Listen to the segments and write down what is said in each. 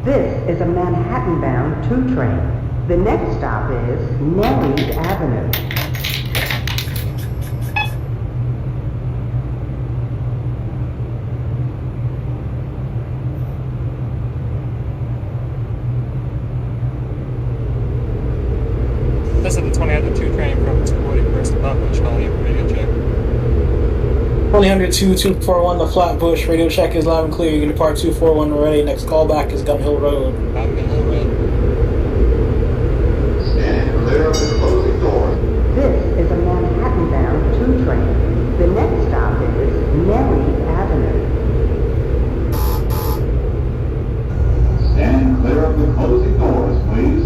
This is a Manhattan-bound 2 train. The next stop is Nellies Avenue. This is the 2002 train from 241st to Flatbush, calling for radio check. 200-241 to Flatbush, radio check is loud and clear. You can depart 241 already. Next callback is Gun Hill Road. Gun Hill Road. Stand clear of the closing doors. This is a Manhattan-bound 2 train. The next stop is Nellies Avenue. Stand clear of the closing doors, please.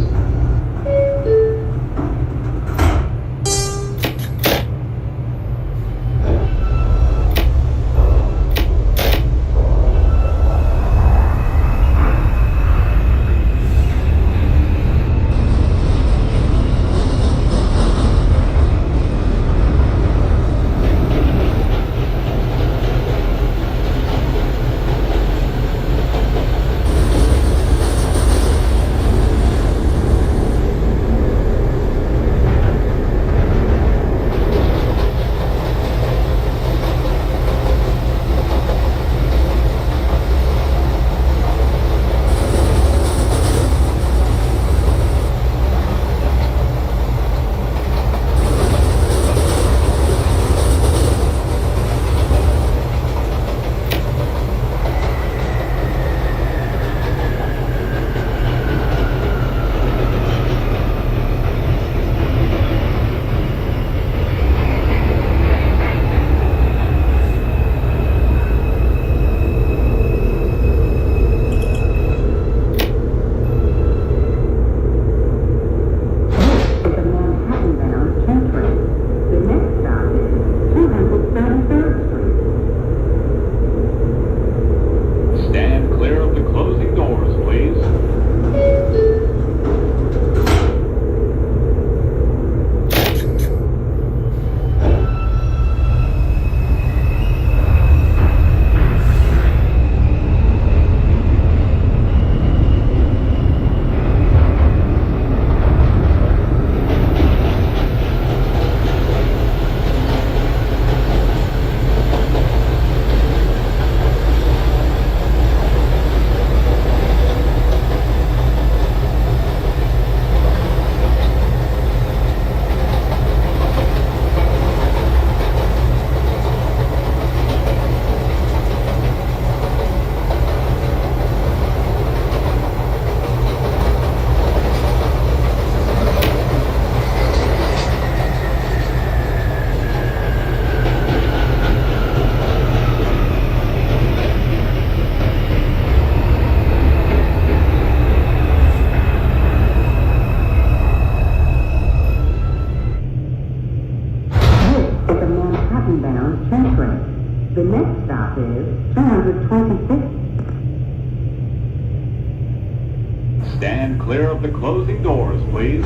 The next stop is 226. Stand clear of the closing doors, please.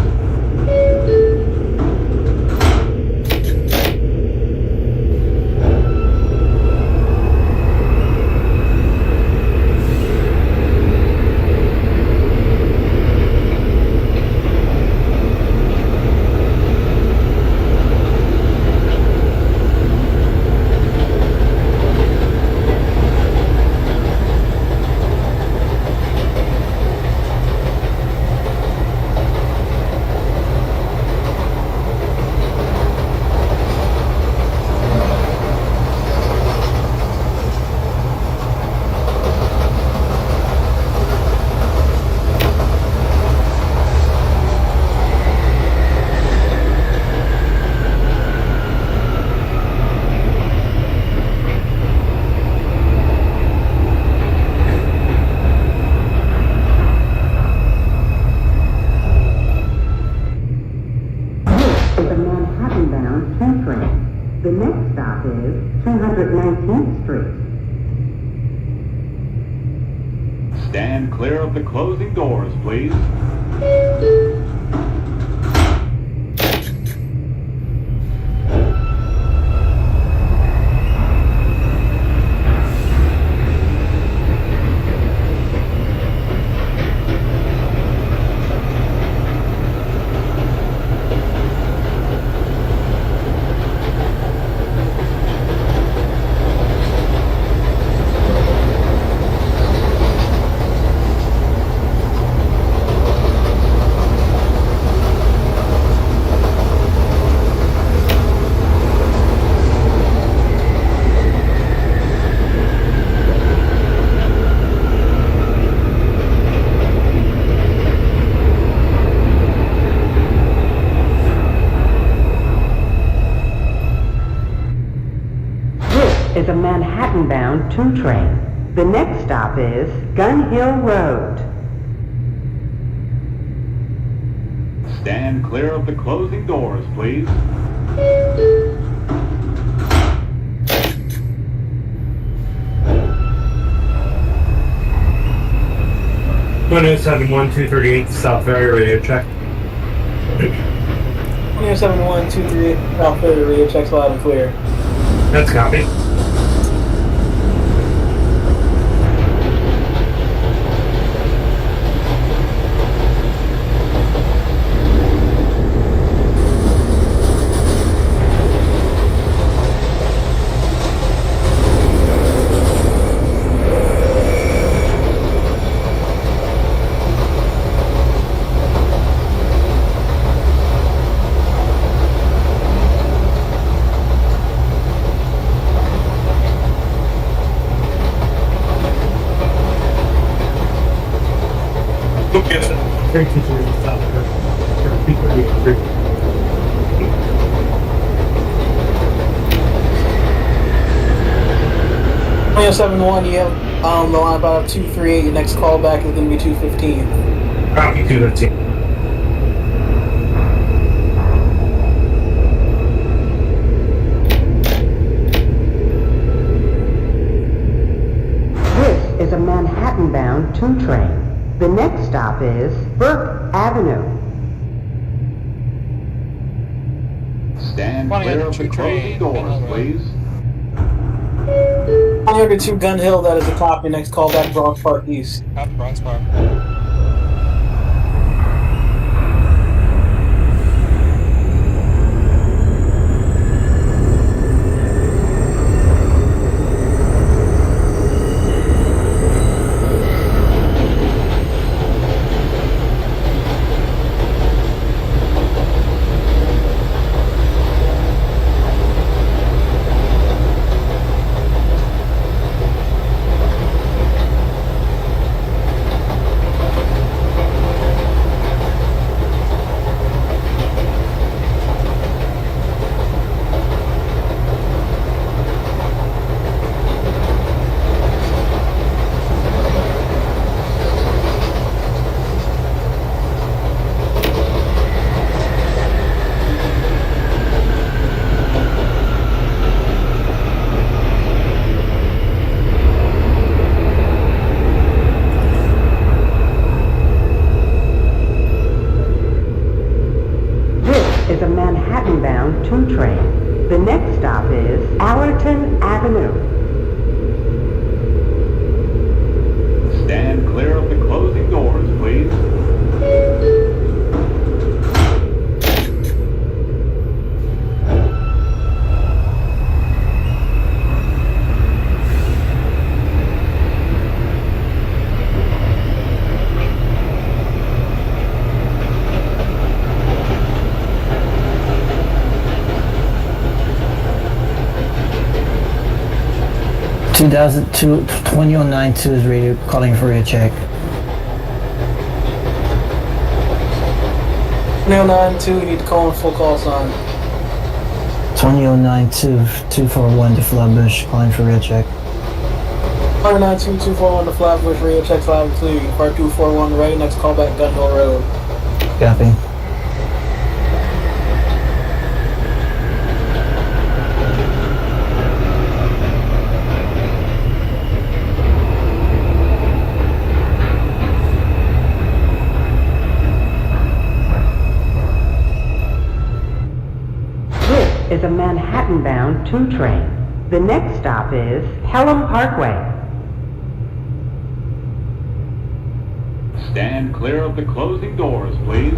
The next stop is 219th Street. Stand clear of the closing doors, please. 2 train. The next stop is Gun Hill Road. Stand clear of the closing doors, please. 107-1238 South Ferry radio check. 107-1238 South Ferry radio checks loud and clear. That's copy. Yes, 323 South Ferry. 107-1, you have the line about 238. Your next call back is going to be 215. Copy 215. This is a Manhattan-bound 2 train. The next stop is Burke Avenue. Stand clear of the closing doors, please. 102 Gun Hill, that is a copy. Next call back, Bronx Park East. Copy, Bronx Park. Is a Manhattan-bound 2 train. The next stop is Allerton Avenue. Stand clear of the closing doors, please. Two 2092 is radio calling for a check. 2092, you need to call in full call sign. 2092 241 to Flatbush calling for a check. 192 241 to Flatbush radio checks loud and clear. Part 241 ready. Next call back, Gun Hill Road. Copy. Is a Manhattan-bound 2 train. The next stop is Pelham Parkway. Stand clear of the closing doors, please.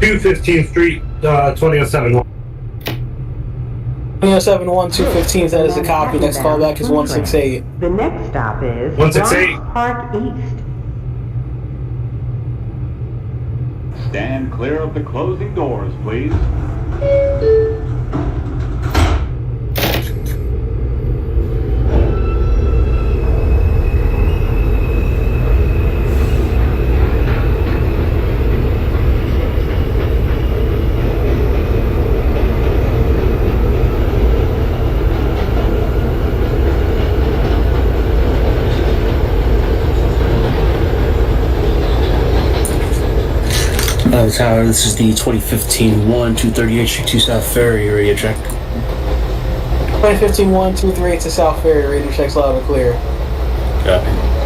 215th Street, 2007. 2071 215th, that is a copy. Next callback is 168. The next stop is 168. Bronx Park East. Stand clear of the closing doors, please. Tower, this is the 2015 238 Street to South Ferry radio check. 2015 238 to South Ferry, radio checks loud and clear. Copy.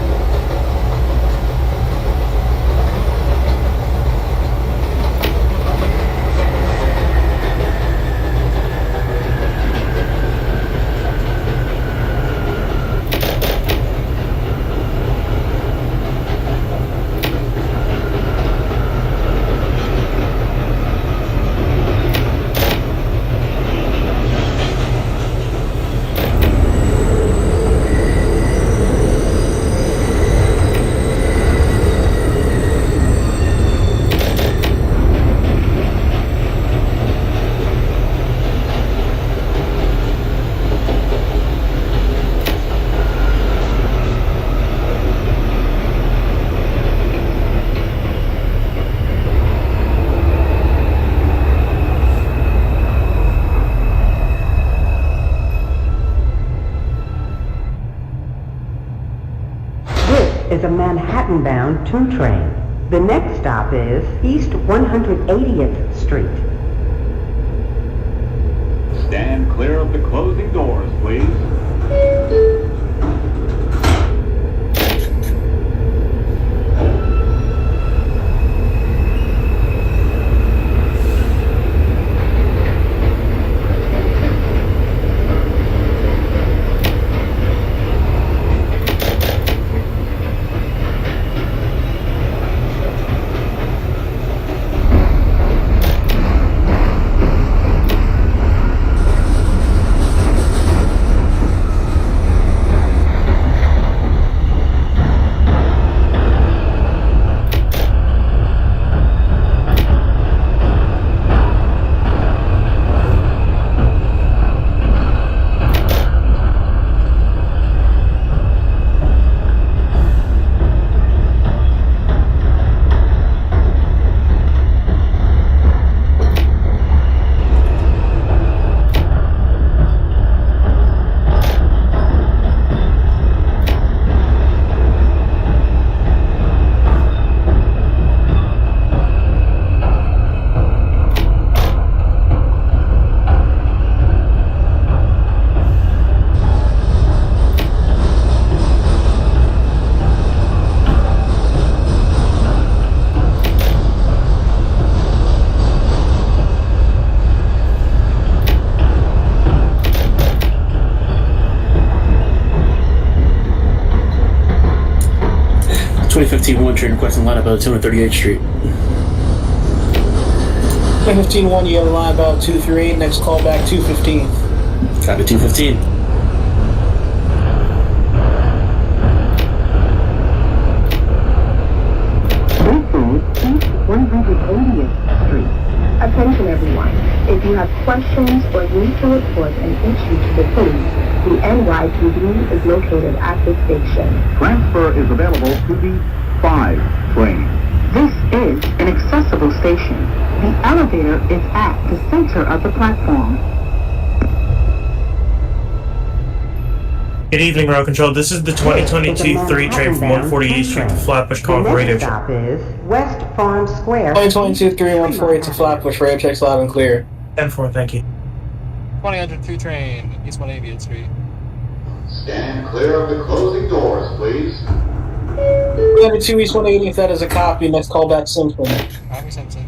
Is a Manhattan-bound 2 train. The next stop is East 180th Street. Stand clear of the closing doors, please. Train requesting line about 238th Street. 2015 you have a line about 238, next callback 215. Copy 215. This is East 180th Street. Attention everyone. If you have questions or need to report an issue to the police, the NYPD is located at the station. Transfer is available to the 5 train. This is an accessible station. The elevator is at the center of the platform. Good evening, Road Control. This is the 2022 3 train from 148th Street to Flatbush calling for radio The next check. stop is West Farm Square. 2022 3148 to Flatbush, radio checks loud and clear. 10-4, thank you. 2002 train, East 180th Street. Stand clear of the closing doors, please. 2 East 180th, that is a copy, next callback Simpson. Ivy Simpson.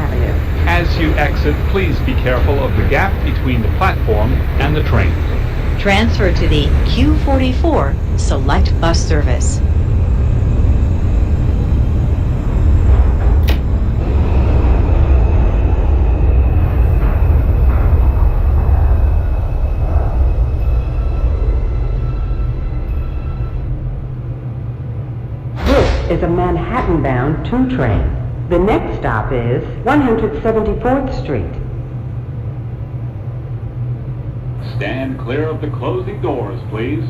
Avenue. As you exit, please be careful of the gap between the platform and the train. Transfer to the Q44 Select Bus Service. This is a Manhattan-bound 2 train. The next stop is 174th Street. Stand clear of the closing doors, please.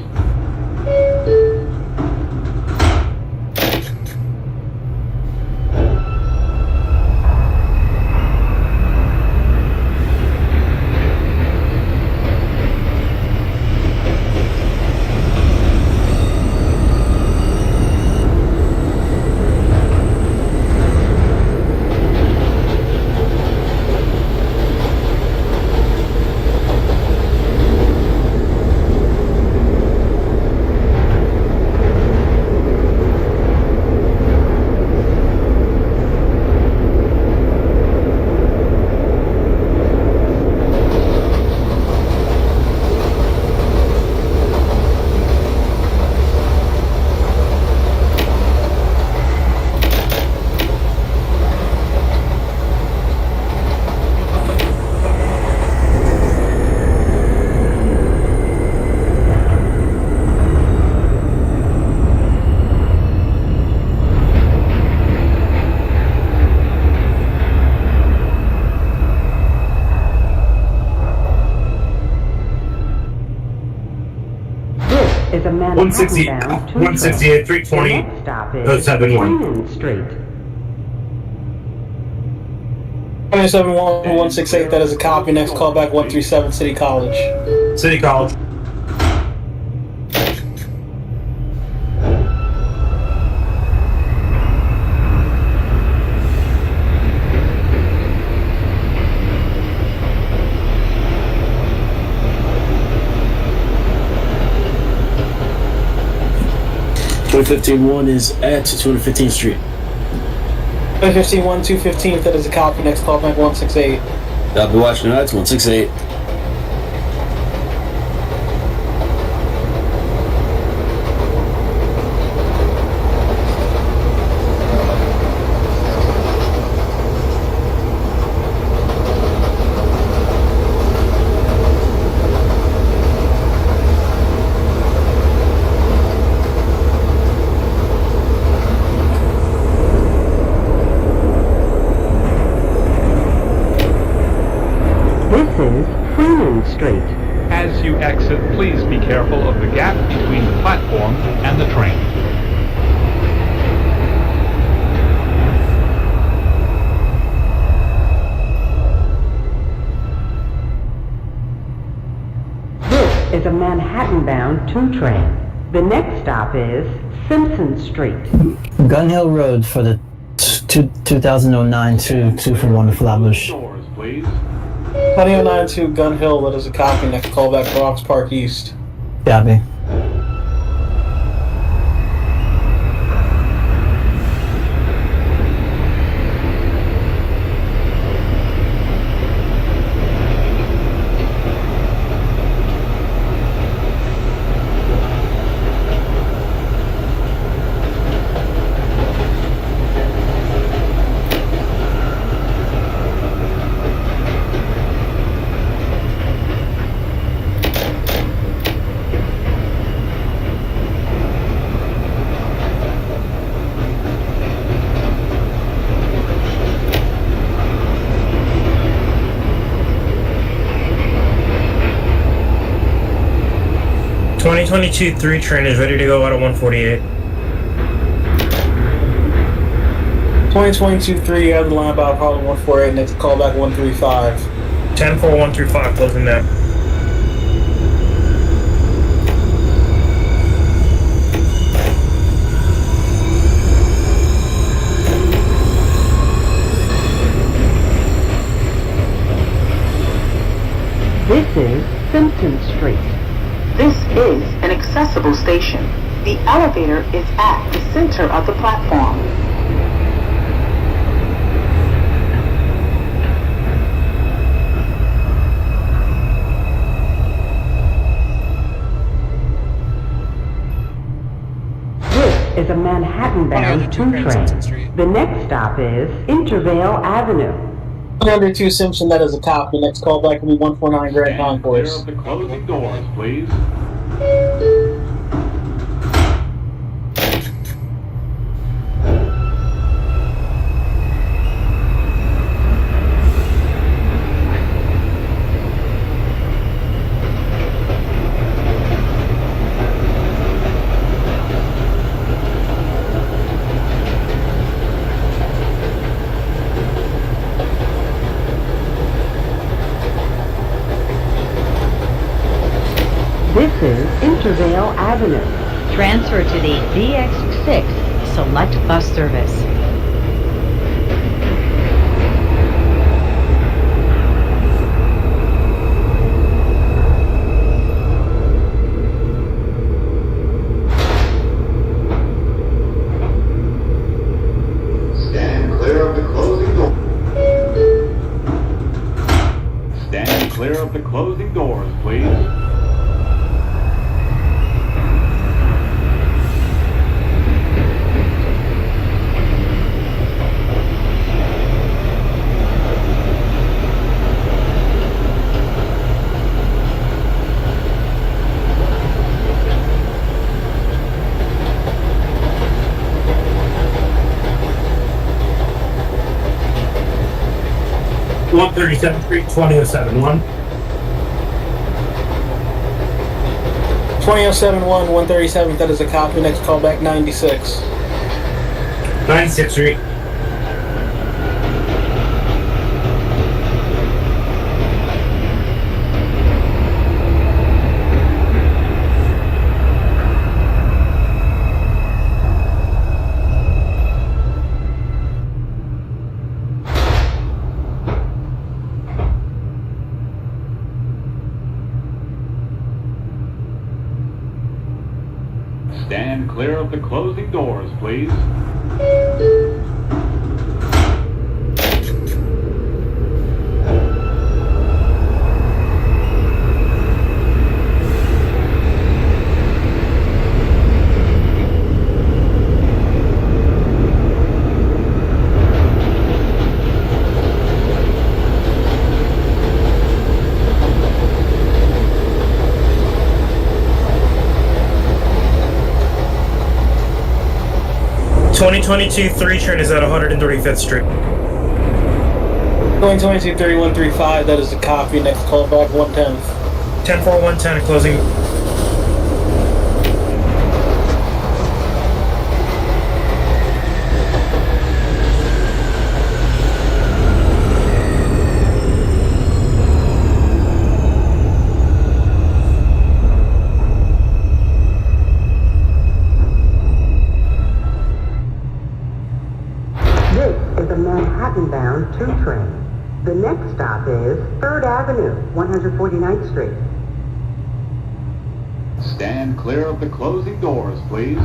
Is a 160, Manhattan-bound 2 168, train. 320, The next stop is 071. Queen Street. 271-168, that is a copy. Next callback 137 City College. City College. One is at 215th Street. 215-215th, that is a copy. Next callback 168. I'll be watching that. It's 168. This is Freeman Street. As you exit, please be careful of the gap between the platform and the train. This is a Manhattan-bound 2 train. The next stop is Simpson Street. Gun Hill Road for the 2009 2 for 1 to Flatbush. Doors, please. 2092 Gun Hill, that is a copy. Next callback Bronx Park East. Copy. (2022) 3 train is ready to go out at 148. 2022-3, out of the line about Harlem 148. Next callback 135. 10-4-135, closing that. This is Simpson Street. This is an accessible station. The elevator is at the center of the platform. is a Manhattan-bound 2 train. The next stop is Intervale Avenue. 102 Simpson, that is a copy. Next callback will be 149 Grand Stand clear Concourse. of the closing doors, please. This is Intervale Avenue. Transfer to the DX6 Select Bus Service. Stand clear of the closing door. Stand clear of the closing doors, please. One 37th Street, 20071. 20071, 137th, that is a copy. Next callback 96. 96th Street. Stand clear of the closing doors, please. Twenty 3 train is at 135th Street. 2022 3135, that is a copy. Next callback 110th. 10-4-110 closing. This is a Manhattan-bound 2 train. The next stop is 3rd Avenue, 149th Street. Stand clear of the closing doors, please.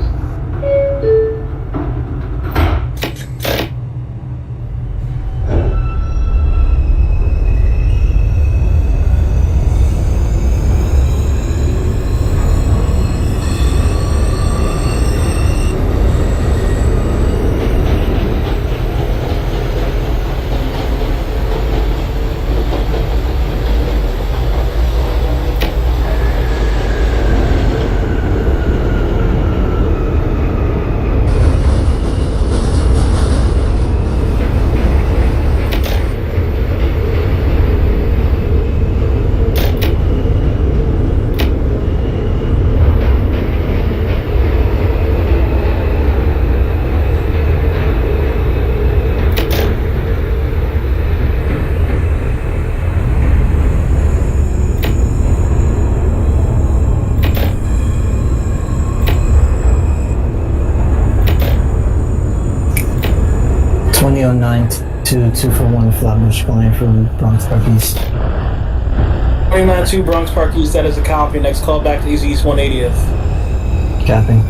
to 241 Flatbush going from Bronx Park East. 292 Bronx Park East, that is a copy. Next call back to Easy East 180th. Capping.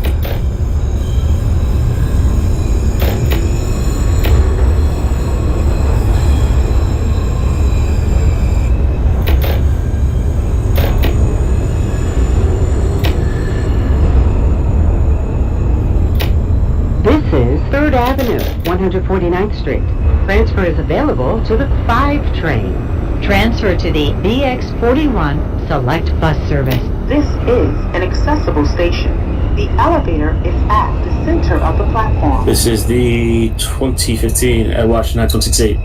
149th Street. Transfer is available to the 5 train. Transfer to the BX41 Select Bus Service. This is an accessible station. The elevator is at the center of the platform. This is the 2015 Edward 926.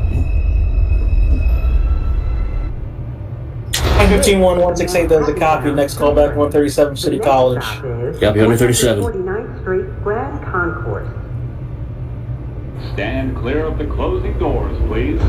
115-168, that is a copy. Next callback, 137 City College. Copy 137. 149th Street Grand Concourse. Stand clear of the closing doors, please.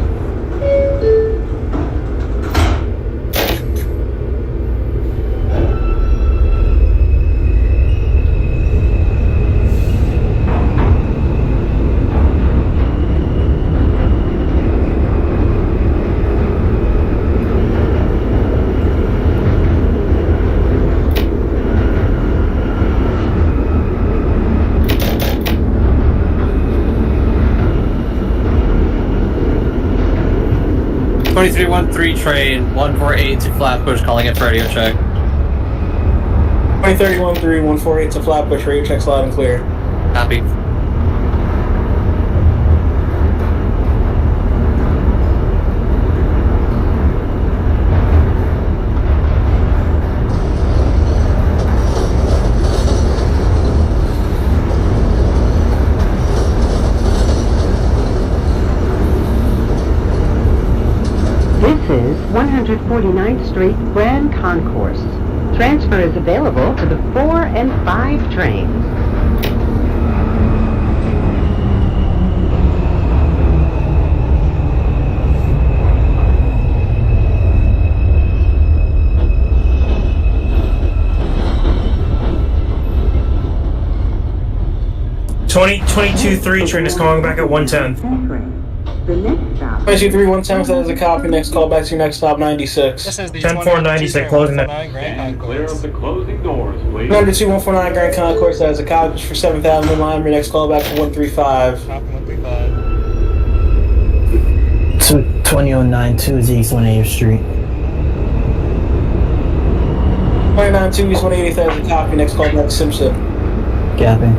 2313 train 148 to Flatbush, calling it for radio check. 2313-148 to Flatbush, radio checks loud and clear. Copy. This is 149th Street Grand Concourse. Transfer is available to the 4 and 5 trains. Three train is calling back at 110. The next stop 223110, that is a copy. Next callback to your next stop, 96. This is the 10-4-96, closing it. Stand clear of the closing doors, please. Number 2149 Grand Concourse, that is a copy for 7th Avenue Lime. Your next callback for 135. Copy 135. 2009 is East 180th Street. 292 East 180th, that is a copy. Next callback, Simpson. Copy.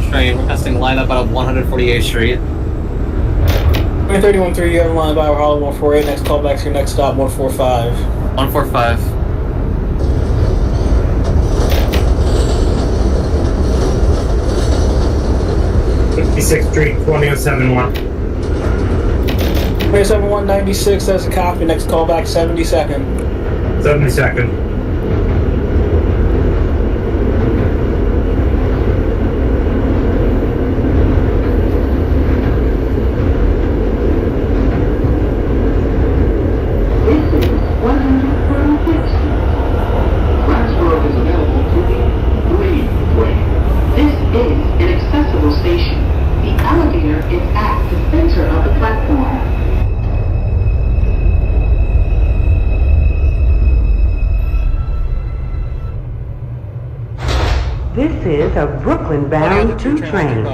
Train, we're testing lineup out of 148th Street. 2313, you have a line by Hollow 148. Next callback to your next stop, 145. 145. Street, 2071. 27196, that's a copy. Next callback, 72nd. 72nd. This is a Brooklyn-bound 2 train.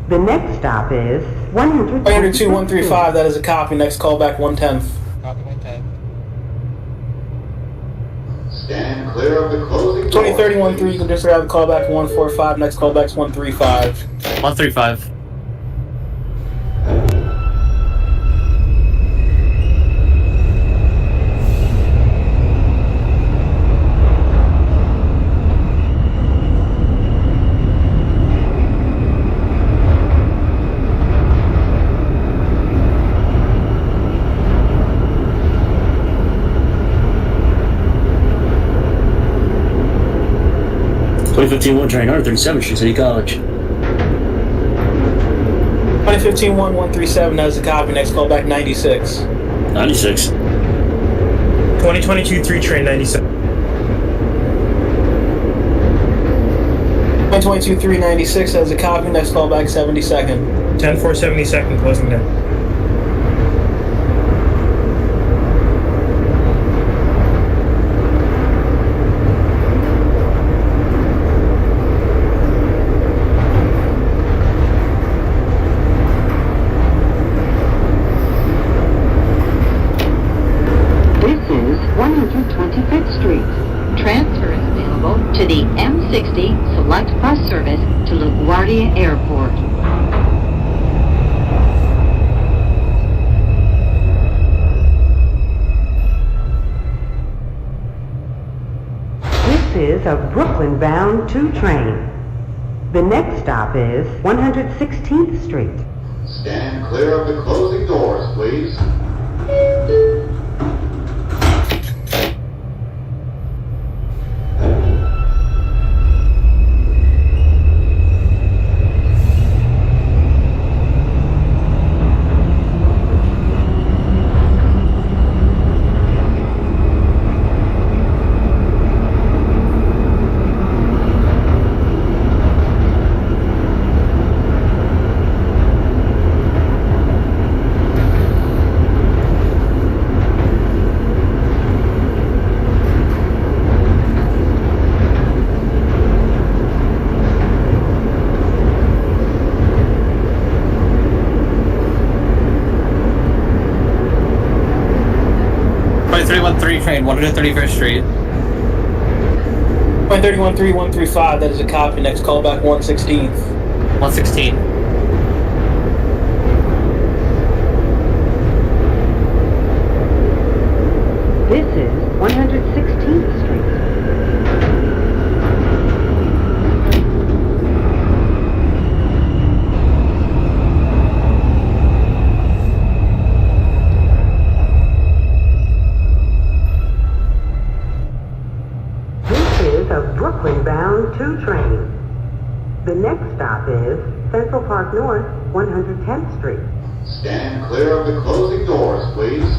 The next stop is 102-135, that is a copy. Next callback, 110th. Copy 110. Stand clear of the closing 2031-3, you can disregard the callback to 145. Next callback's 135. 135. 2015-1 train, R137 Street, City College. 2015-1137, that is a copy. Next call back 96. 96. 2022 3 train 97. 2022 396, that is a copy. Next call back 72nd. 10-4 72nd, closing down. This is 125th Street. Transfer is available to the M60 Select Bus Service to LaGuardia Airport. This is a Brooklyn-bound 2 train. The next stop is 116th Street. Stand clear of the closing doors, please. Train 131st Street. 2031-3135, that is a copy. Next call back 116th. 116. This is 116th Street. A Brooklyn-bound 2 train. The next stop is Central Park North, 110th Street. Stand clear of the closing doors, please.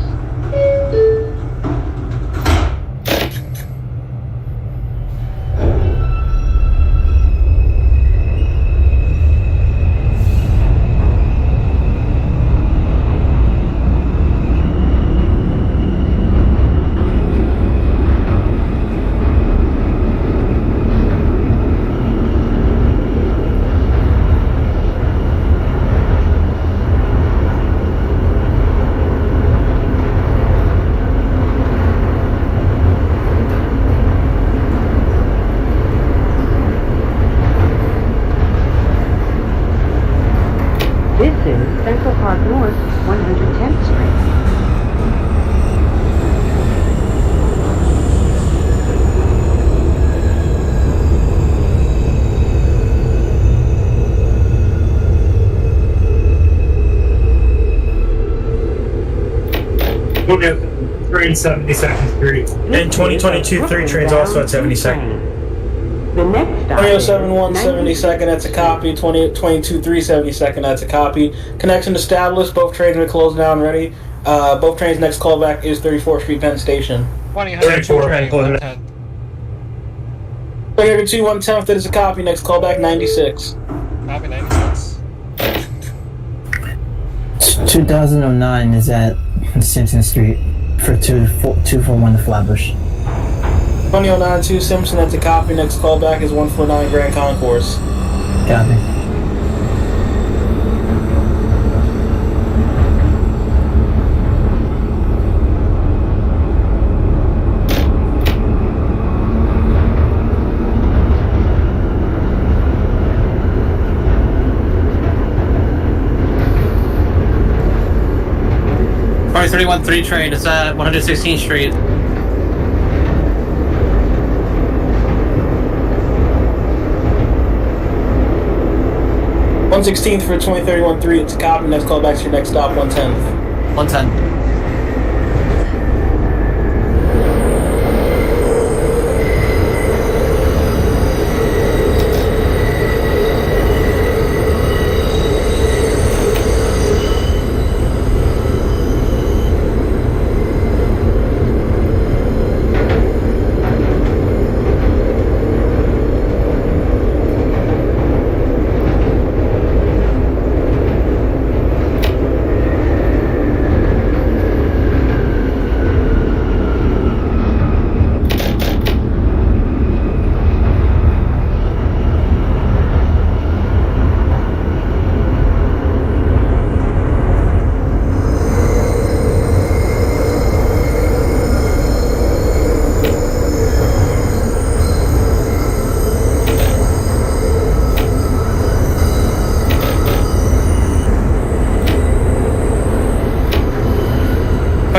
This is Central Park North, 110th Street. We'll get train 72nd Street. And 2022 3 trains also at 72nd. The next stop 2071 72nd, that's a copy. 2022 372nd, that's a copy. Connection established. Both trains are closed down ready. Both trains' next callback is 34th Street, Penn Station. 34 train closing down. 302 110th, that is a copy. Next callback 96. Copy 96. 2009 is at Simpson Street for 241 to Flatbush. 2009-2 Simpson, that's a copy. Next callback is 149 Grand Concourse. Copy. Sorry, 31-3 train is at 116th Street. 116th for 2031-3, it's a copy. Next callback to your next stop, 110th. 110.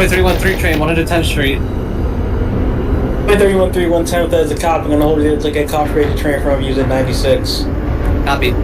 2313 train, 110th Street. 2313, 110th, that is a cop. I'm gonna hold it to get cooperated train from using 96. Copy.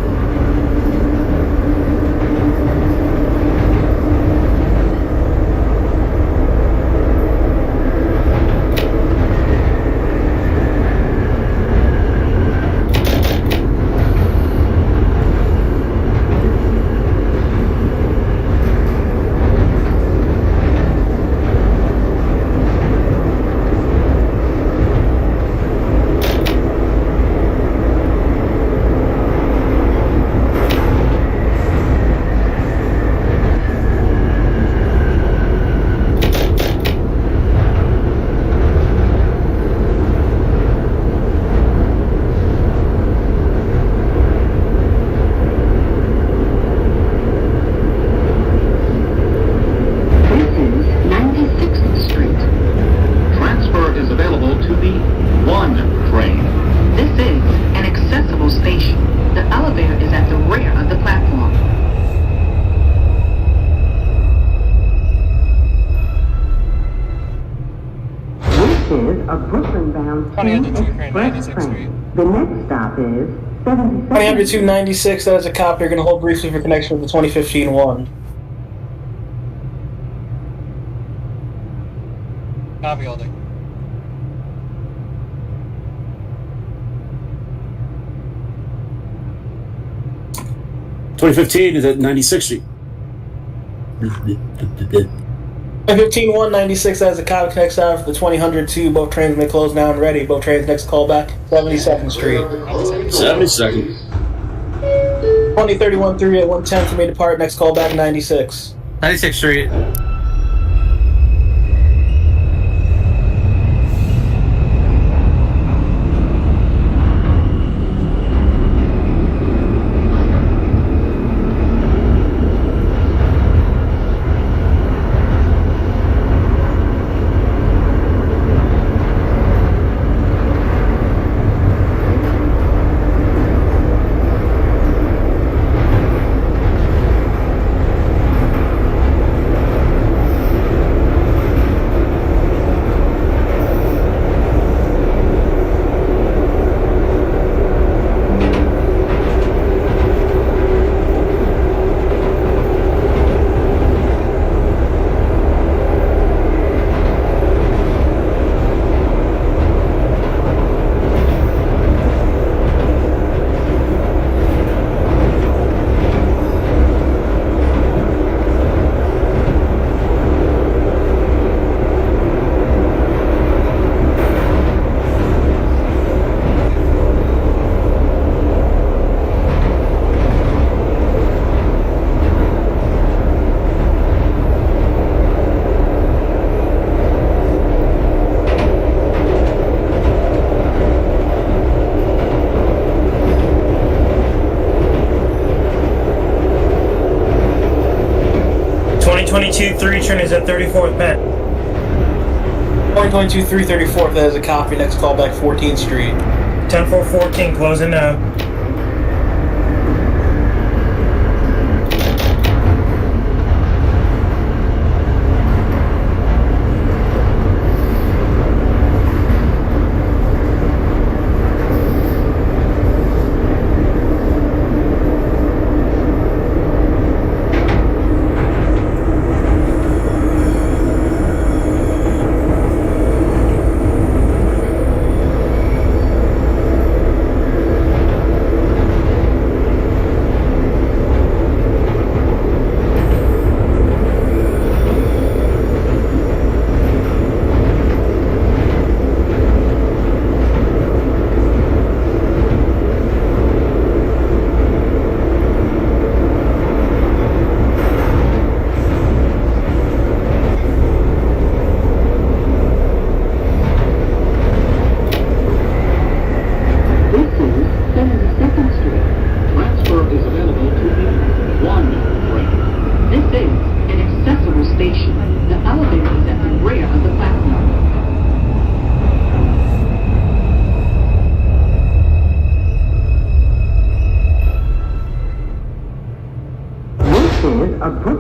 A Brooklyn-bound Team Express train. The next stop is 77. 296, that is a cop. You're going to hold briefly for connection with the 2015-1. Copy all day. $2015 is at 96th Street. 15-196, that is a cop. Connects out for the 2002. Both trains may close now and ready. Both trains next call back, 72nd Street. 72nd. 2031-3 at 110th may depart. Next call back, 96. 96th Street. Three train is at 34th Met. 2022-334, that is a copy. Next call back, 14th Street. 10-4-14, closing now.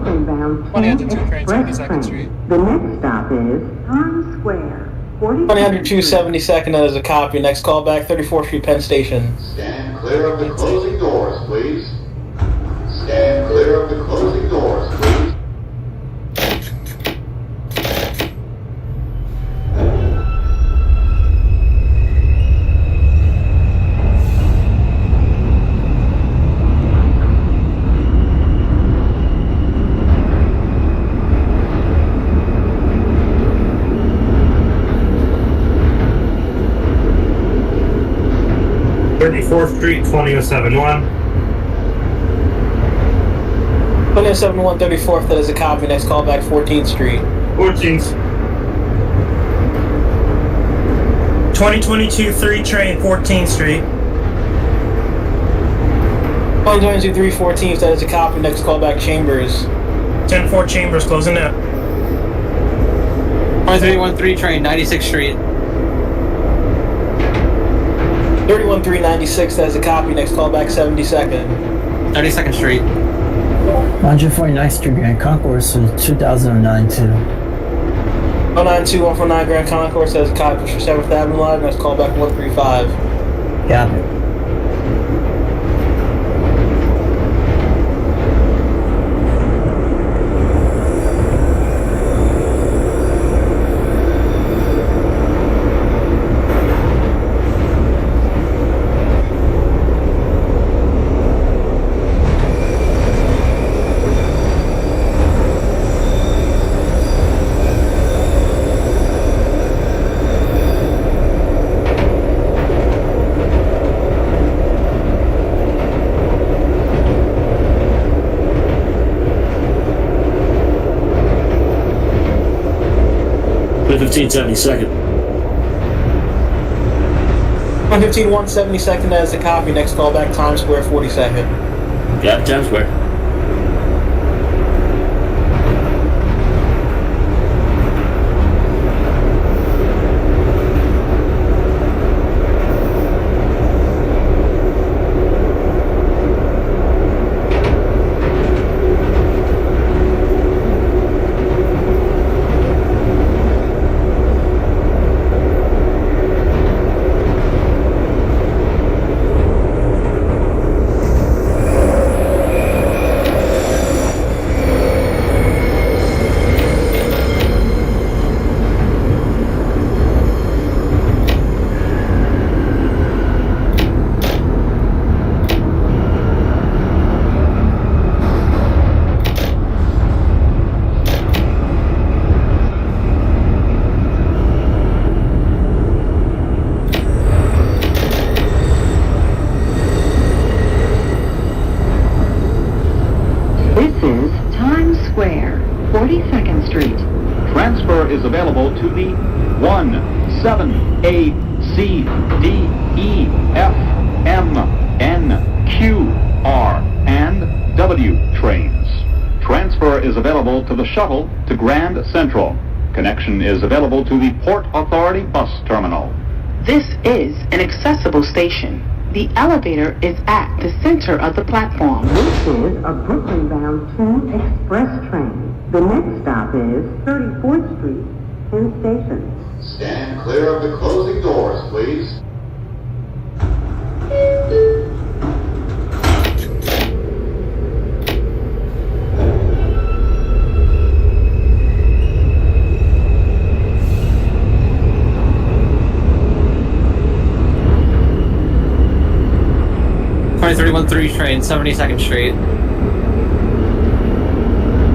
Brooklyn-bound 2002 train, Express 72nd train. Street. The next stop is Times Square. 2002 72nd, that is a copy. Next callback, 34th Street, Penn Station. Stand clear of the closing doors, please. Stand clear of the closing doors, please. Street 2071. 2071 34th, that is a copy. Next callback, 14th Street. 14th. 2022 3 train 14th Street. 2022 314th, that is a copy. Next callback, Chambers. 10-4 Chambers closing up. 2313 train, 96th Street. 31396, that is a copy. Next callback, 72nd. 32nd Street. 149th Street Grand Concourse for 2009 to 092 149 Grand Concourse, that is a copy for 7th Avenue Line. Next callback, 135. Got it. The 1572nd. 115 172nd, that is a copy. Next callback, Times Square, 42nd. Got Times Square. This is Times Square, 42nd Street. Transfer is available to the 1, 7, A, C, D, E, F, M, N, Q, R, and W trains. Transfer is available to the shuttle to Grand Central. Connection is available to the Port Authority bus terminal. This is an accessible station. The elevator is at the center of the platform. This is a Brooklyn-bound 2 express train. The next stop is 34th Street, Penn Station. Stand clear of the closing doors, please. Three train, 72nd Street.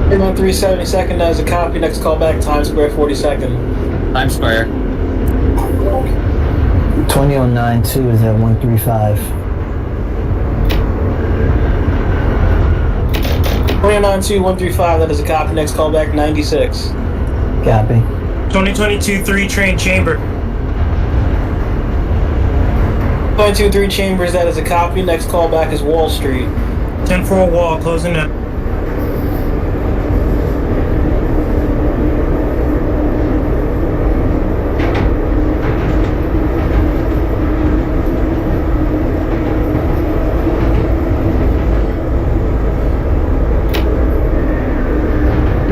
313 72nd, that is a copy. Next callback, Times Square, 42nd. Times Square. 20092 is at 135. 2092 135, that is a copy. Next callback, 96. Copy. 2022 3 train Chamber. 223 Chambers, that is a copy. Next callback is Wall Street. 10-4 Wall closing up.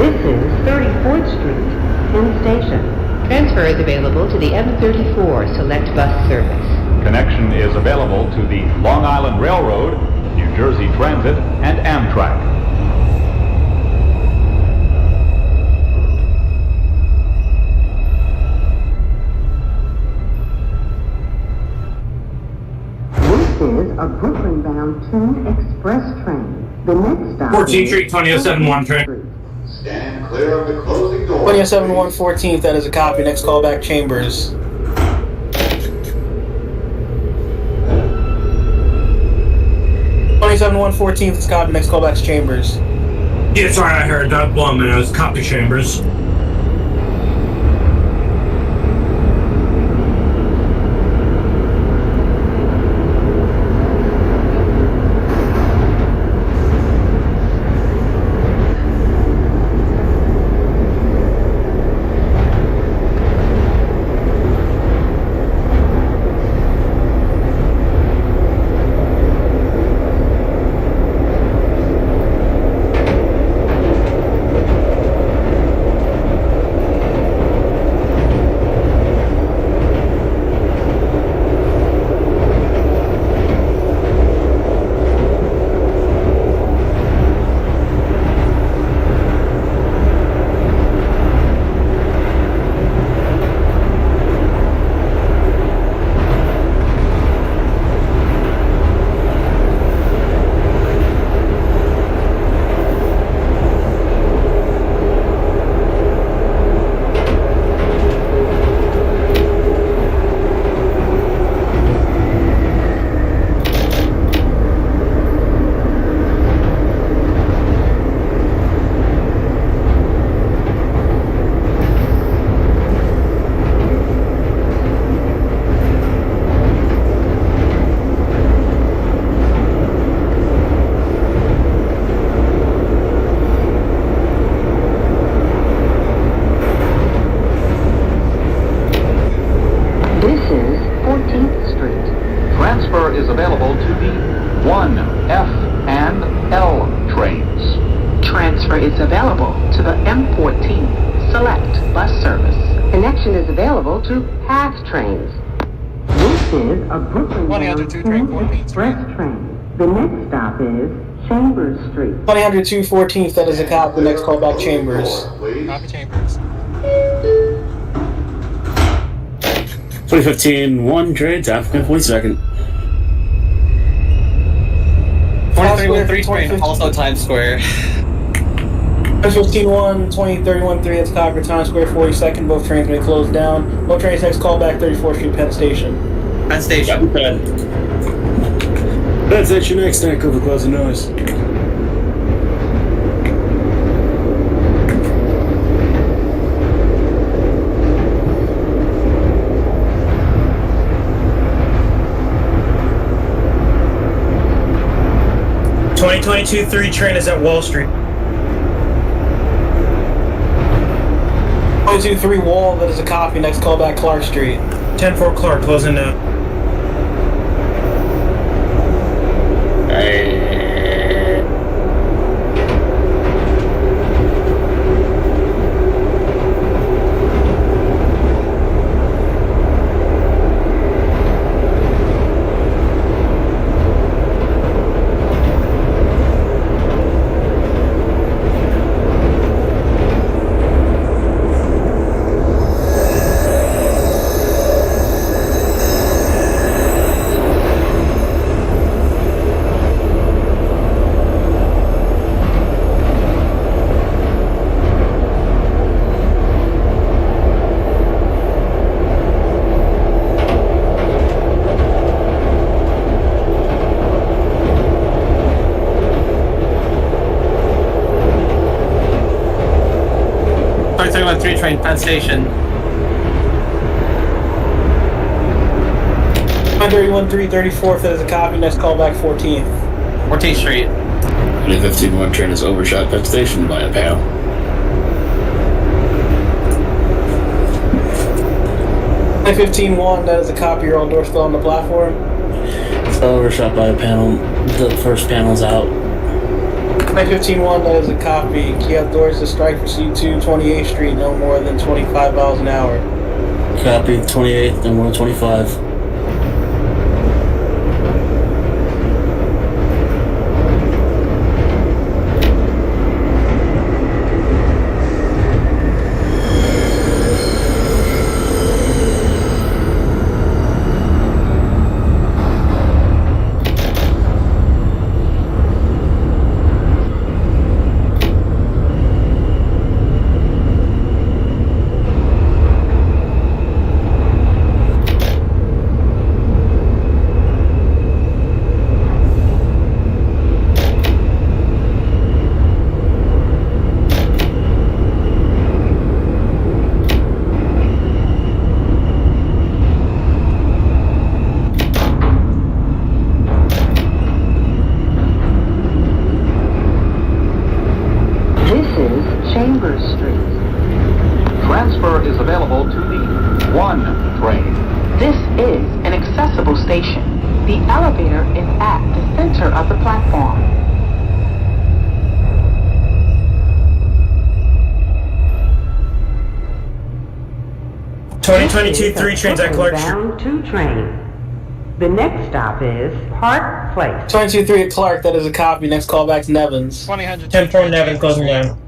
This is 34th Street, Penn Station. Transfer is available to the M34 Select Bus Service. Connection is available to the Long Island Railroad, New Jersey Transit, and Amtrak. This is a Brooklyn-bound Tune Express train. The next stop 14th is Street, 2071 train. Stand clear of the closing doors. 2071 14th, that is a copy. Next call back, Chambers. 27-1 14th is copy. Next call back's Chambers. Yeah, sorry, I heard that. 1 minute. It was copy Chambers. Transfer is available to the 1, F, and L trains. Transfer is available to the M14 Select Bus Service. Connection is available to PATH trains. This is a Brooklyn-bound 2002 train, Tune 14th Express train. The next stop is Chambers Street. 2002 14th, that is a copy. The next call back, Chambers. Copy Chambers. 2015 1 trades, African 42nd. 2313 train, also Times Square. 2015 1, 2031 3, that's copy. Times Square 42nd. Both trains may close down. Both trains next call back, 34th Street, Penn Station. Penn Station. That's it, your next night over closing noise. The 2022-3 train is at Wall Street. 22-3 Wall, that is a copy. Next call back, Clark Street. 10-4 Clark, closing now. Three train, Penn Station. 131-3, 34th, that is a copy. Next call back, 14th. 14th Street. 2015 1 train is overshot Penn Station by a panel. 2015 1, that is a copy. Your own door still on the platform. It's overshot by a panel. The first panel's out. 2015-1, that is a copy. Key outdoors to strike for C2 28th Street, no more than 25 miles an hour. Copy 28th and 125. Chambers Street. Transfer is available to the 1 train. This is an accessible station. The elevator is at the center of the platform. This is 3 trains at Clark Street. Bound 2 train. The next stop is Park Place. 22-3 at Clark, that is a copy. Next callback's Nevins. 10-4 Nevin closing down.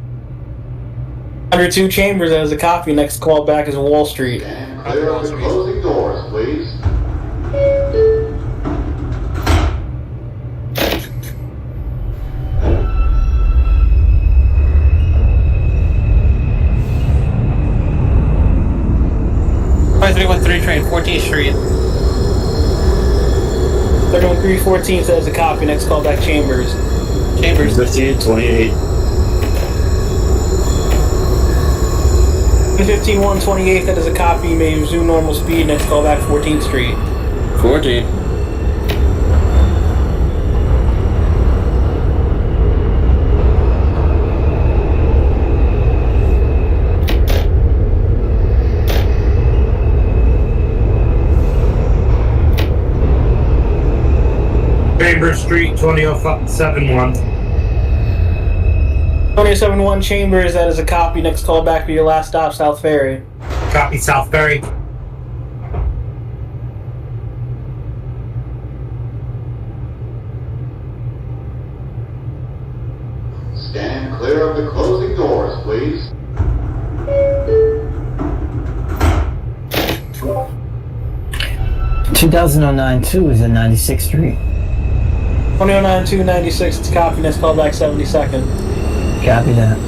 102 Chambers, that is a copy. Next callback is Wall Street. Stand clear of the closing doors, please. Train, 14th Street. 31-3 14th, that is a copy. Next callback Chambers. Chambers. 15, 28. 15-1 28th, that is a copy. You may resume normal speed. Next callback 14th Street. 14. Chambers Street, 2071. 2071 Chambers, that is a copy. Next callback for your last stop, South Ferry. Copy, South Ferry. Stand clear of the closing doors, please. The 2009-2 is at 96th Street. 2009-296, it's a copy. Next callback 72nd. Copy that.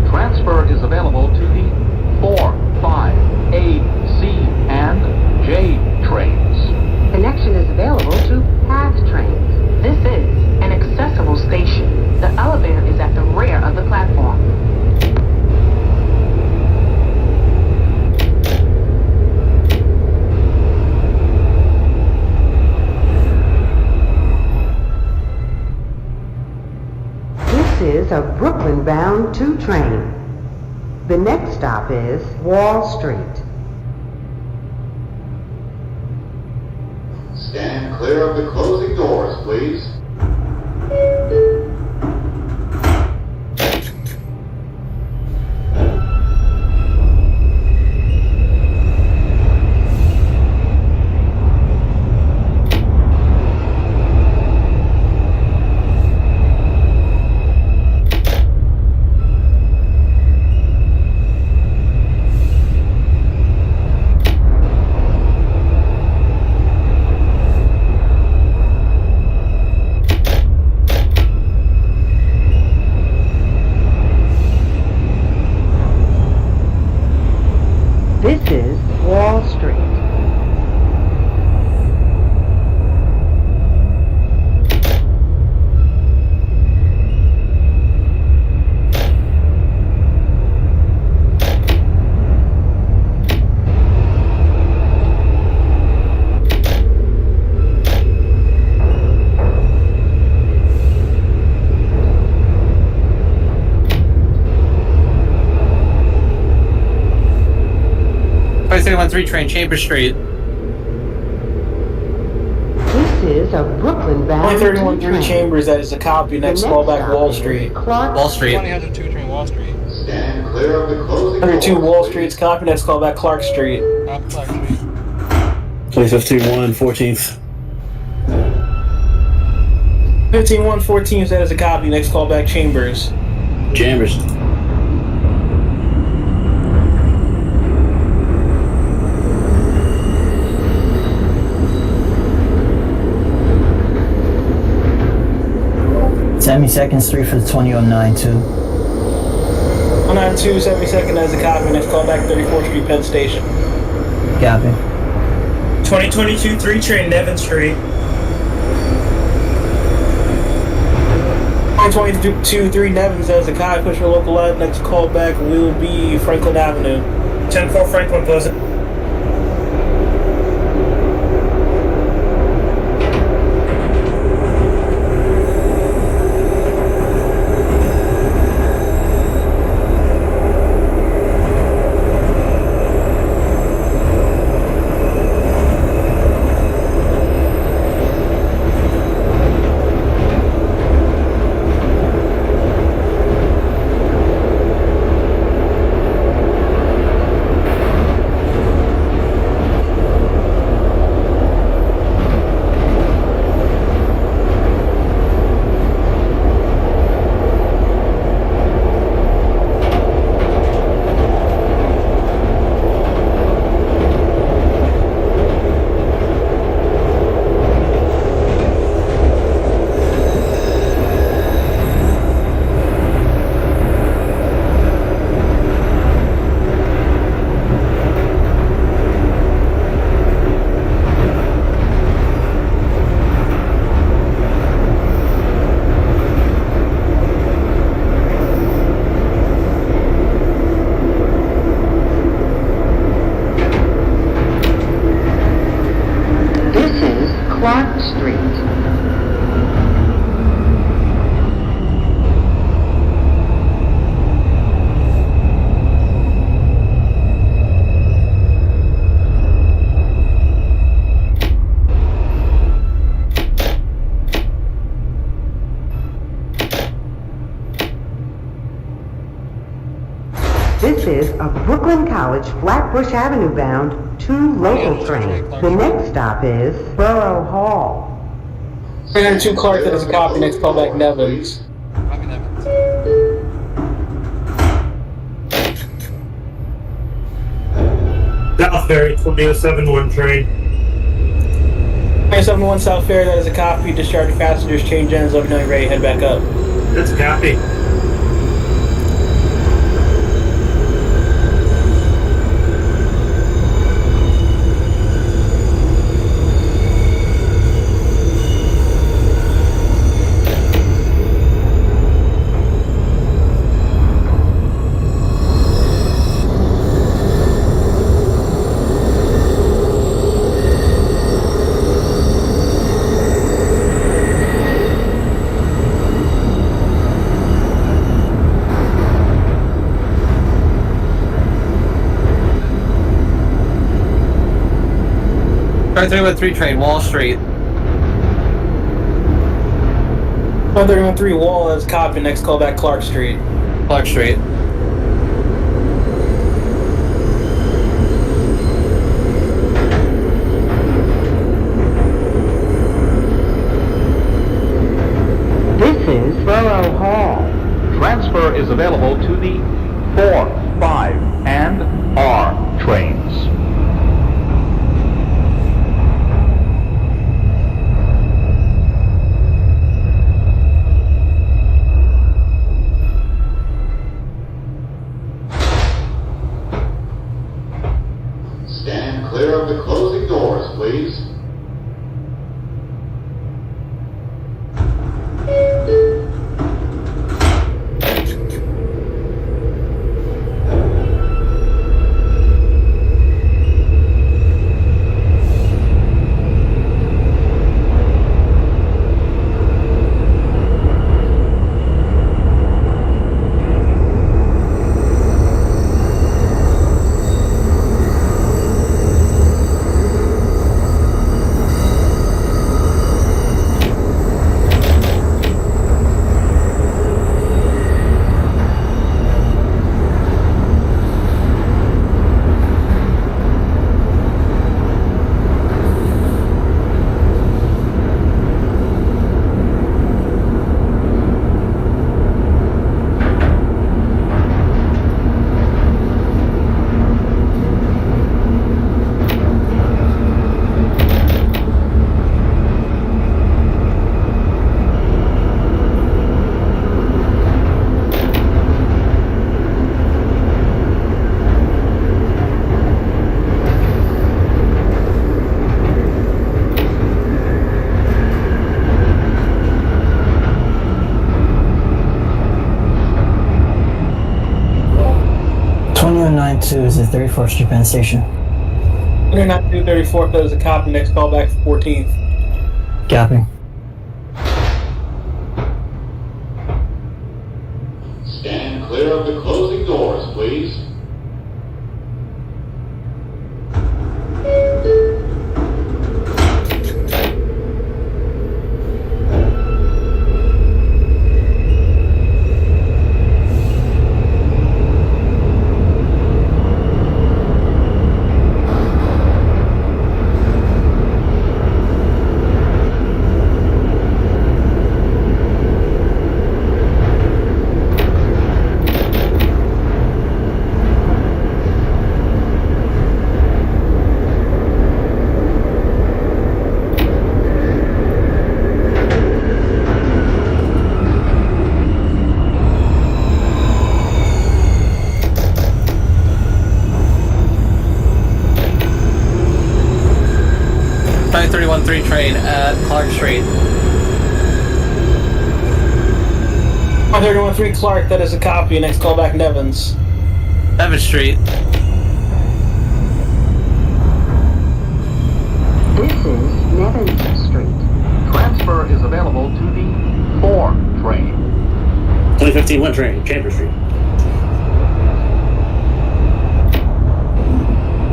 Transfer is available to the 4, 5, A, C, and J trains. Connection is available to PATH trains. This is an accessible station. The elevator is at the rear of the platform. This is a Brooklyn-bound 2 train. The next stop is Wall Street. Stand clear of the closing doors, please. is Wall Street. Three train, Chambers Street. This is a Brooklyn-bound 131 train. Chambers, that is a copy. Next call back Wall Street. Wall Street. 102 train, Wall Street. Stand clear of the closing 102 doors, Wall please. Street's copy. Next call back Clark Street. Clark Street. 2015-1, 14th. 15-1, 14th, that is a copy. Next call back Chambers. Chambers. Second Street for the 2009 too. 192, 72nd, that is a copy. Next call back 34th Street, Penn Station. Copy. 2022 3 train, Nevin Street. 2022 3 Nevins, that is a copy. Push for local line. Next call back will be Franklin Avenue. 10-4 Franklin Pleasant. Clark Street. This is a Brooklyn College Flatbush Avenue bound 2 local train. The next stop is Borough Hall. 302 Clark, that is a copy. Next call back Nevins. South Ferry, 2071 train. 271 South Ferry, that is a copy. Discharge passengers, change ends, let me know you're ready, head back up. That's a copy. R313 train, Wall Street. 131 Wall, that's a copy. Next call back Clark Street. Clark Street. This is Borough Hall. Transfer is available to the 4, 5, and R trains. clear of the closing doors, please. Is the 34th Street Penn Station. 292 34th, that is a copy. Next call back for 14th. Copy. Stand clear of the closing doors, please. Train at Clark Street. 313 Clark, that is a copy. Next call back Nevins. Nevins Street. This is Nevins Street. Transfer is available to the 4 train. 2015 1 train, Chambers Street.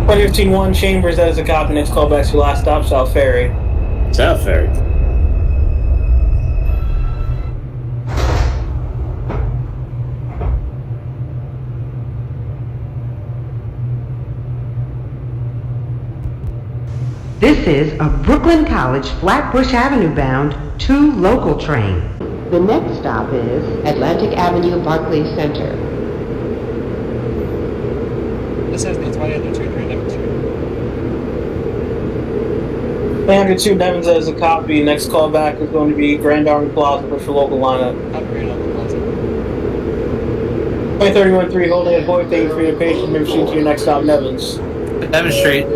2015 1 Chambers, that is a copy. Next call back to last stop, South Ferry. South Ferry. This is a Brooklyn College Flatbush Avenue bound 2 local train. The next stop is Atlantic Avenue Barclays Center. This is the 2002 train Nevins Street. 302 Nevins, that is a copy. Next call back is going to be Grand Army Plaza, push for local lineup. Not Grand Army Plaza. 2031-3 holding at Boyd, thank you for your patience. Maybe shoot to your next stop, Nevins. Nevins Street.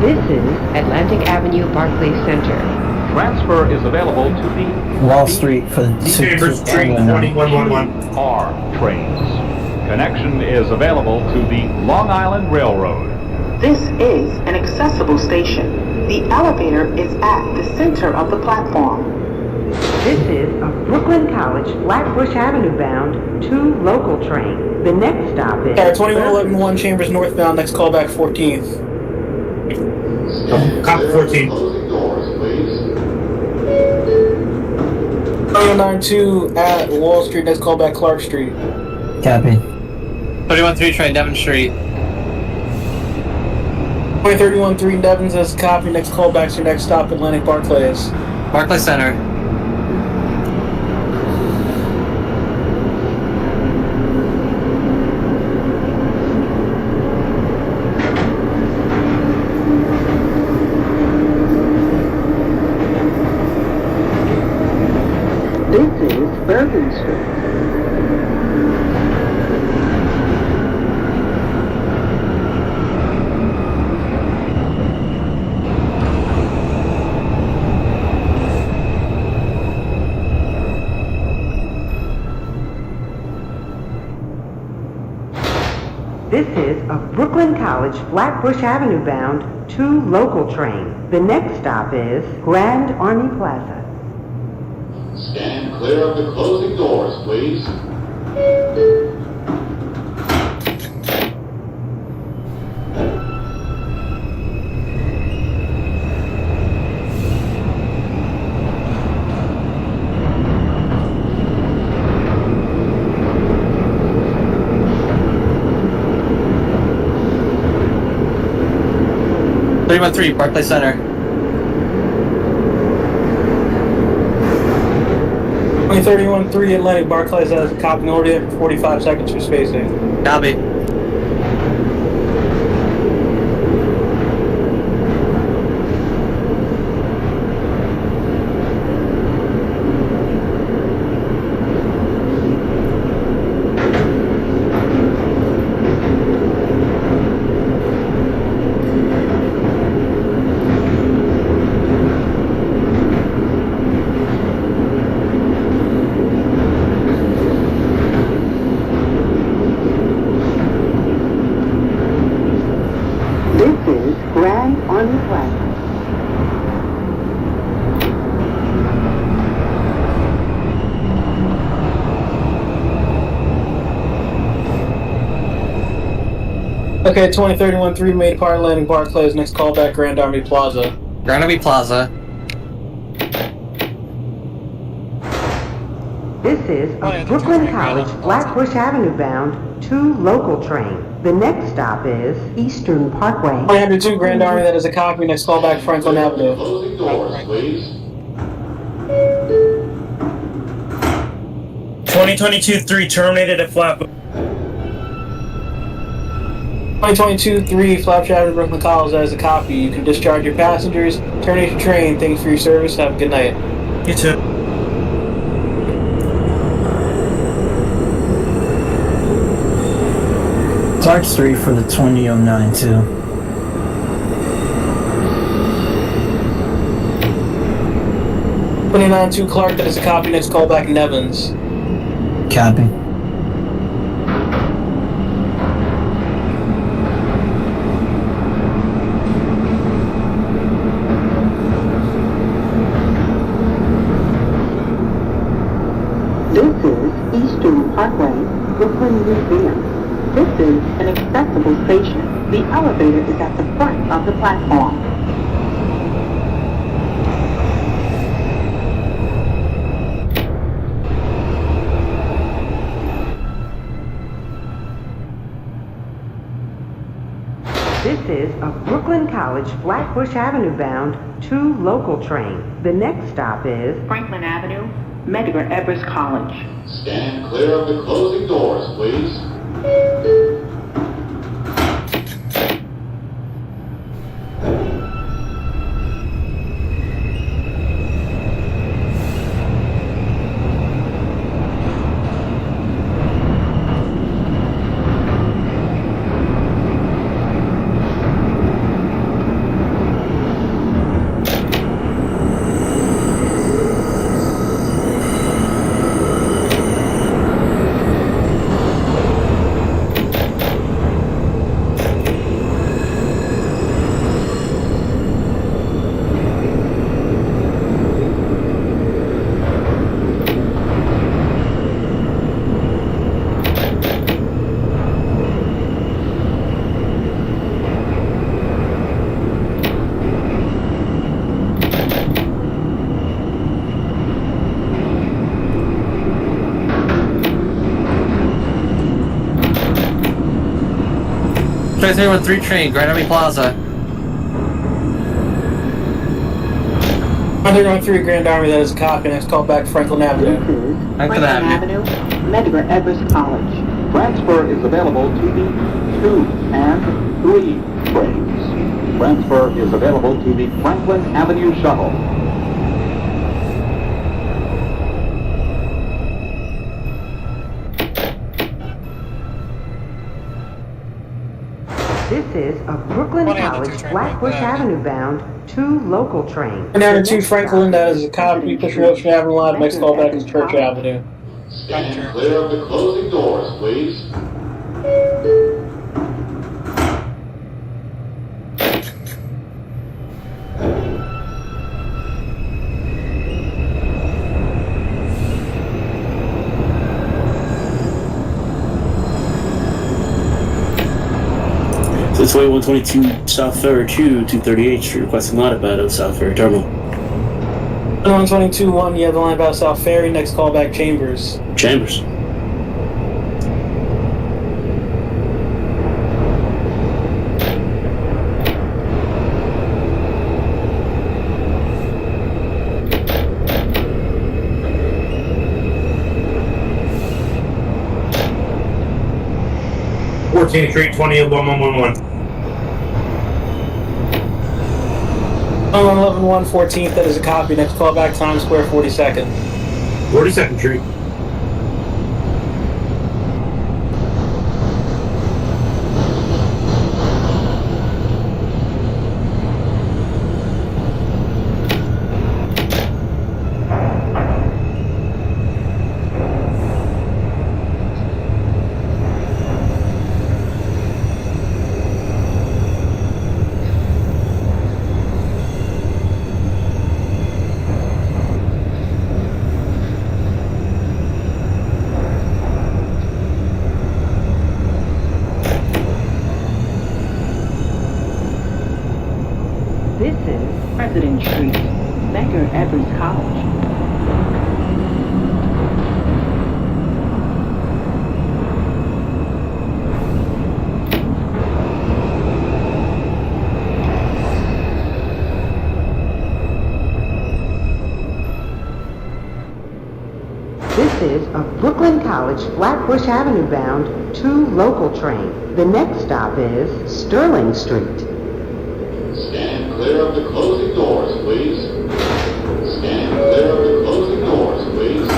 This is Atlantic Avenue Barclays Center. Transfer is available to the Wall Street for the Chambers Street, 2111. R trains. Connection is available to the Long Island Railroad. This is an accessible station. The elevator is at the center of the platform. This is a Brooklyn College Flatbush Avenue bound 2 local train. The next stop is... 2111 1 Chambers northbound, next callback 14th. Copy 14. 2192 at Wall Street, next callback Clark Street. Copy. 313 train, Devon Street. 2313 Devons as a copy, next callback's your next stop, Atlantic Barclays. Barclays Center. This is Bourbon Street. This is a Brooklyn College Flatbush Avenue bound 2 local train. The next stop is Grand Army Plaza. Stand clear of the closing doors, please. .313 Barclays Center. 2313 Atlantic Barclays has a copy, order for 45 seconds for spacing. Copy. This is Grand Army Plaza. Okay, 2313 made part of Landing Barclays, next callback Grand Army Plaza. Grand Army Plaza. This is a Brooklyn College Flatbush Avenue bound 2 local train. The next stop is Eastern Parkway. 202 Grand Army, that is a copy, next callback Franklin Avenue. Closing doors, please. 2022-3 terminated at Flatbush. 2022-3 Flatbush Avenue, Brooklyn College, that is a copy. You can discharge your passengers, terminate your train. Thanks for your service. Have a good night. You too. Clark Street for the 2009 too. .2 Clark, that is a copy, next callback Nevins. Copy. This is Eastern Parkway, Brooklyn Museum. This is an accessible station. The elevator is at the front of the platform. This is a Brooklyn College Flatbush Avenue bound 2 local train. The next stop is Franklin Avenue, Medgar Evers College. Stand clear of the closing doors, please. 3313 train, Grand Army Plaza. 113 Grand Army, that is a copy. Next call back, Franklin Avenue. Franklin Avenue, Medgar Evers College. Transfer is available to the 2 and 3 trains. Transfer is available to the Franklin Avenue Shuttle. This is a Brooklyn College Flatbush Avenue bound 2 local train. Down to Franklin, that is a copy. Pushing Ocean Avenue line. Next call back is Church Avenue. Stand clear of the closing doors, please. So 2122 South Ferry 238 Street, requesting line about of South Ferry Terminal. 122-1, you have the line about South Ferry. Next call back, Chambers. Chambers. Street 201111. 11 14th, that is a copy. Next call back, Times Square, 42nd. 42nd Street. This is President Street, Medgar Evers College. This is a Brooklyn College Flatbush Avenue bound 2 local train. The next stop is Sterling Street. Stand clear of the closing doors, please. Stand clear of the closing doors, please.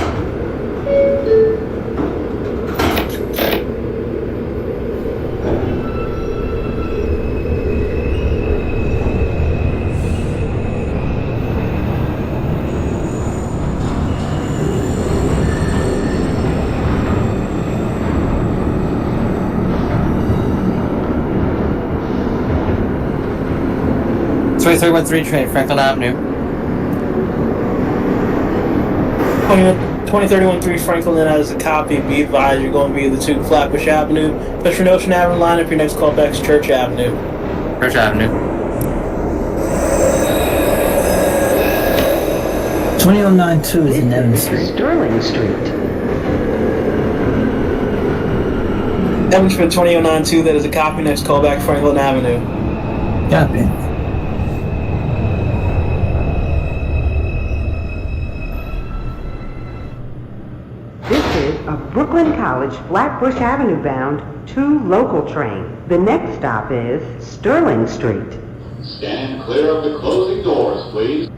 It's 2313 train, Franklin Avenue. 2031-3 Franklin, that is a copy. Be advised, you're going to be the 2 Flatbush Avenue. Pushing Ocean Avenue line up. Your next call back is Church Avenue. Church Avenue. 2092 is Nevin Street. Sterling Street. Evans for 2092, that is a copy. Next call back, Franklin Avenue. Copy. This is a Brooklyn College Flatbush Avenue bound 2 local train. The next stop is Sterling Street. Stand clear of the closing doors, please.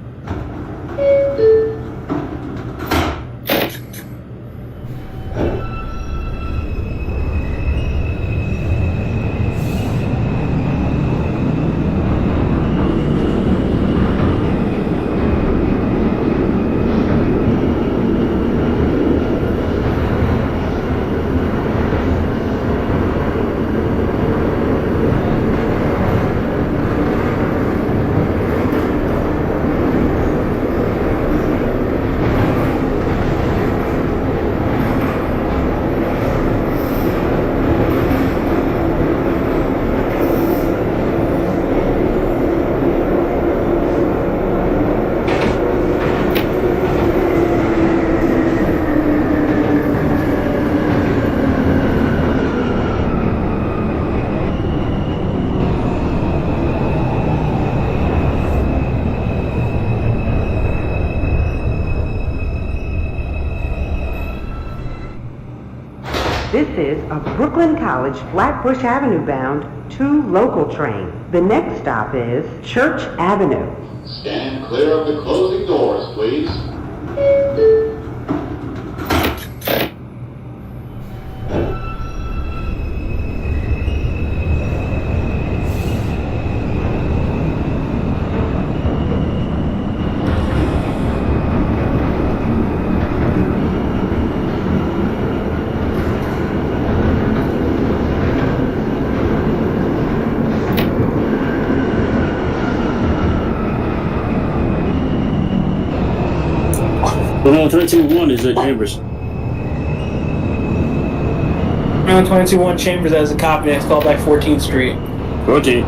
is a Brooklyn College Flatbush Avenue bound 2 local train. The next stop is Church Avenue. Stand clear of the closing doors, please. Well, 22-1 is Chambers. 22-1 Chambers as a copy. Next call back 14th Street. 14.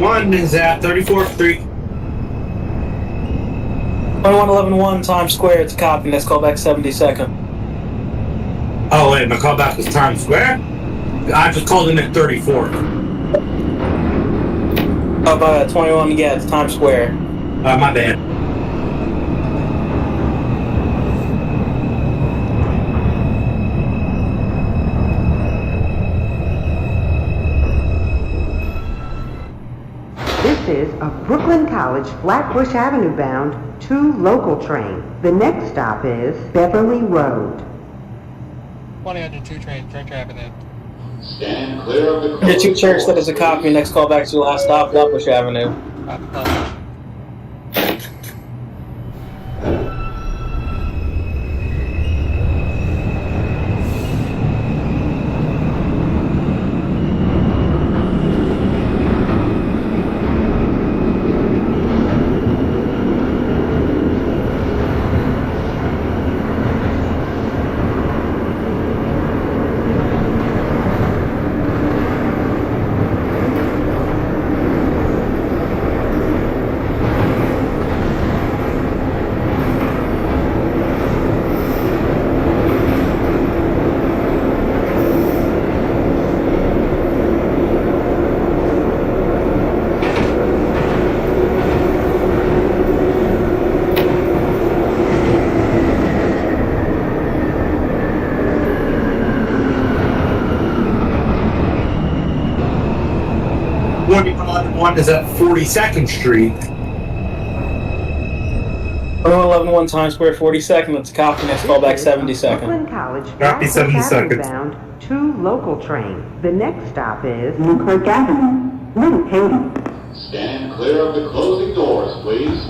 One is at 34th Street. 2111 Times Square. It's a copy. Next call back 72nd. Oh wait, my callback was Times Square? I just called in at 34th. Oh, but 21, yeah, it's Times Square. My bad. This is a Brooklyn College Flatbush Avenue bound 2 local train. The next stop is Beverly Road. 2002 train, Church Avenue. Stand clear of the The closing 2 Church, that doors, is a copy. Next call back to your last stop, Flatbush Avenue. Flatbush. One is at 42nd Street. 2111 Times Square, 42nd. That's a copy. Next call back 72nd. Brooklyn College Copy, Flatbush 70 Avenue seconds. bound 2 local train. The next stop is Newkirk Avenue, Little Haiti. Stand clear of the closing doors, please.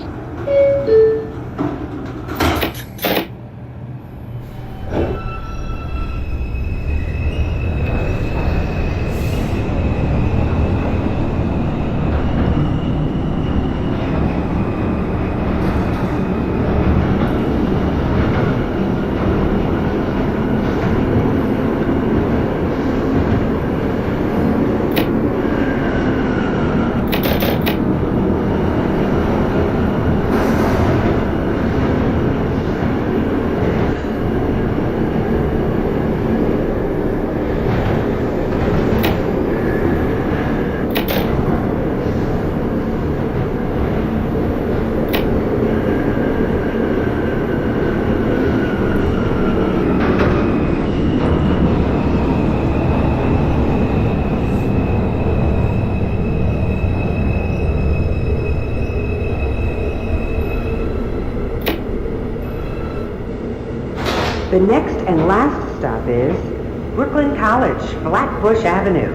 The next and last stop is Brooklyn College, Flatbush Avenue.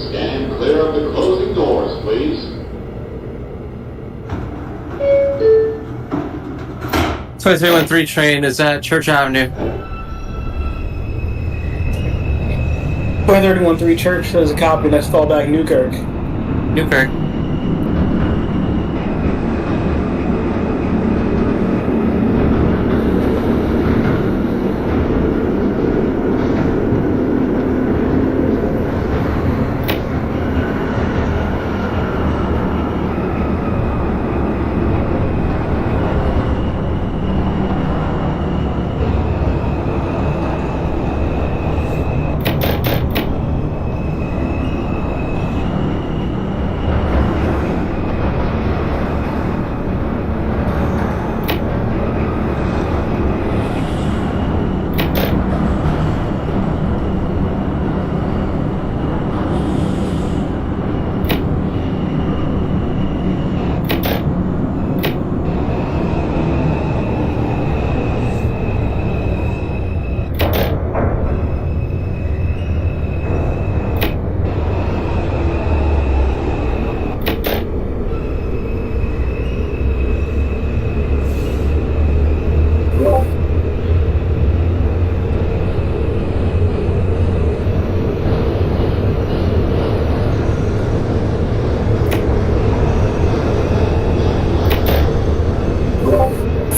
Stand clear of the closing doors, please. 2313 train is at Church Avenue. 2313 Church, there's a copy. Next call back Newkirk. Newkirk.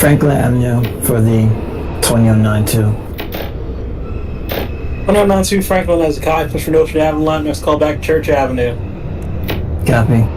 Franklin Avenue for the 2092. 2092 Franklin has a copy. Push for Notion Avenue line. Next call back Church Avenue. Copy.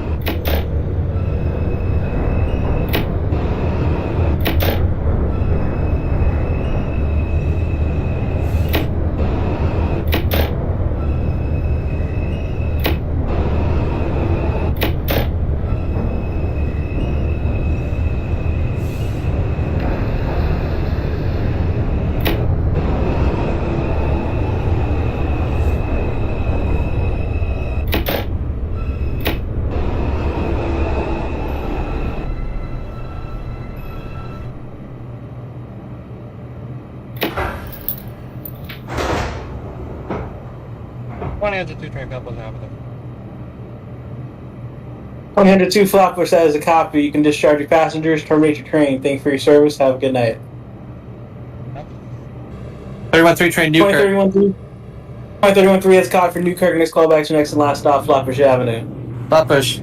Two train Flatbush Avenue. 102 Flatbush has a copy. You can discharge your passengers, terminate your train. Thank you for your service. Have a good night. 313 train Newkirk. 2031-3 has a copy for Newkirk. Next call back to next and last stop, Flatbush Avenue. Flatbush.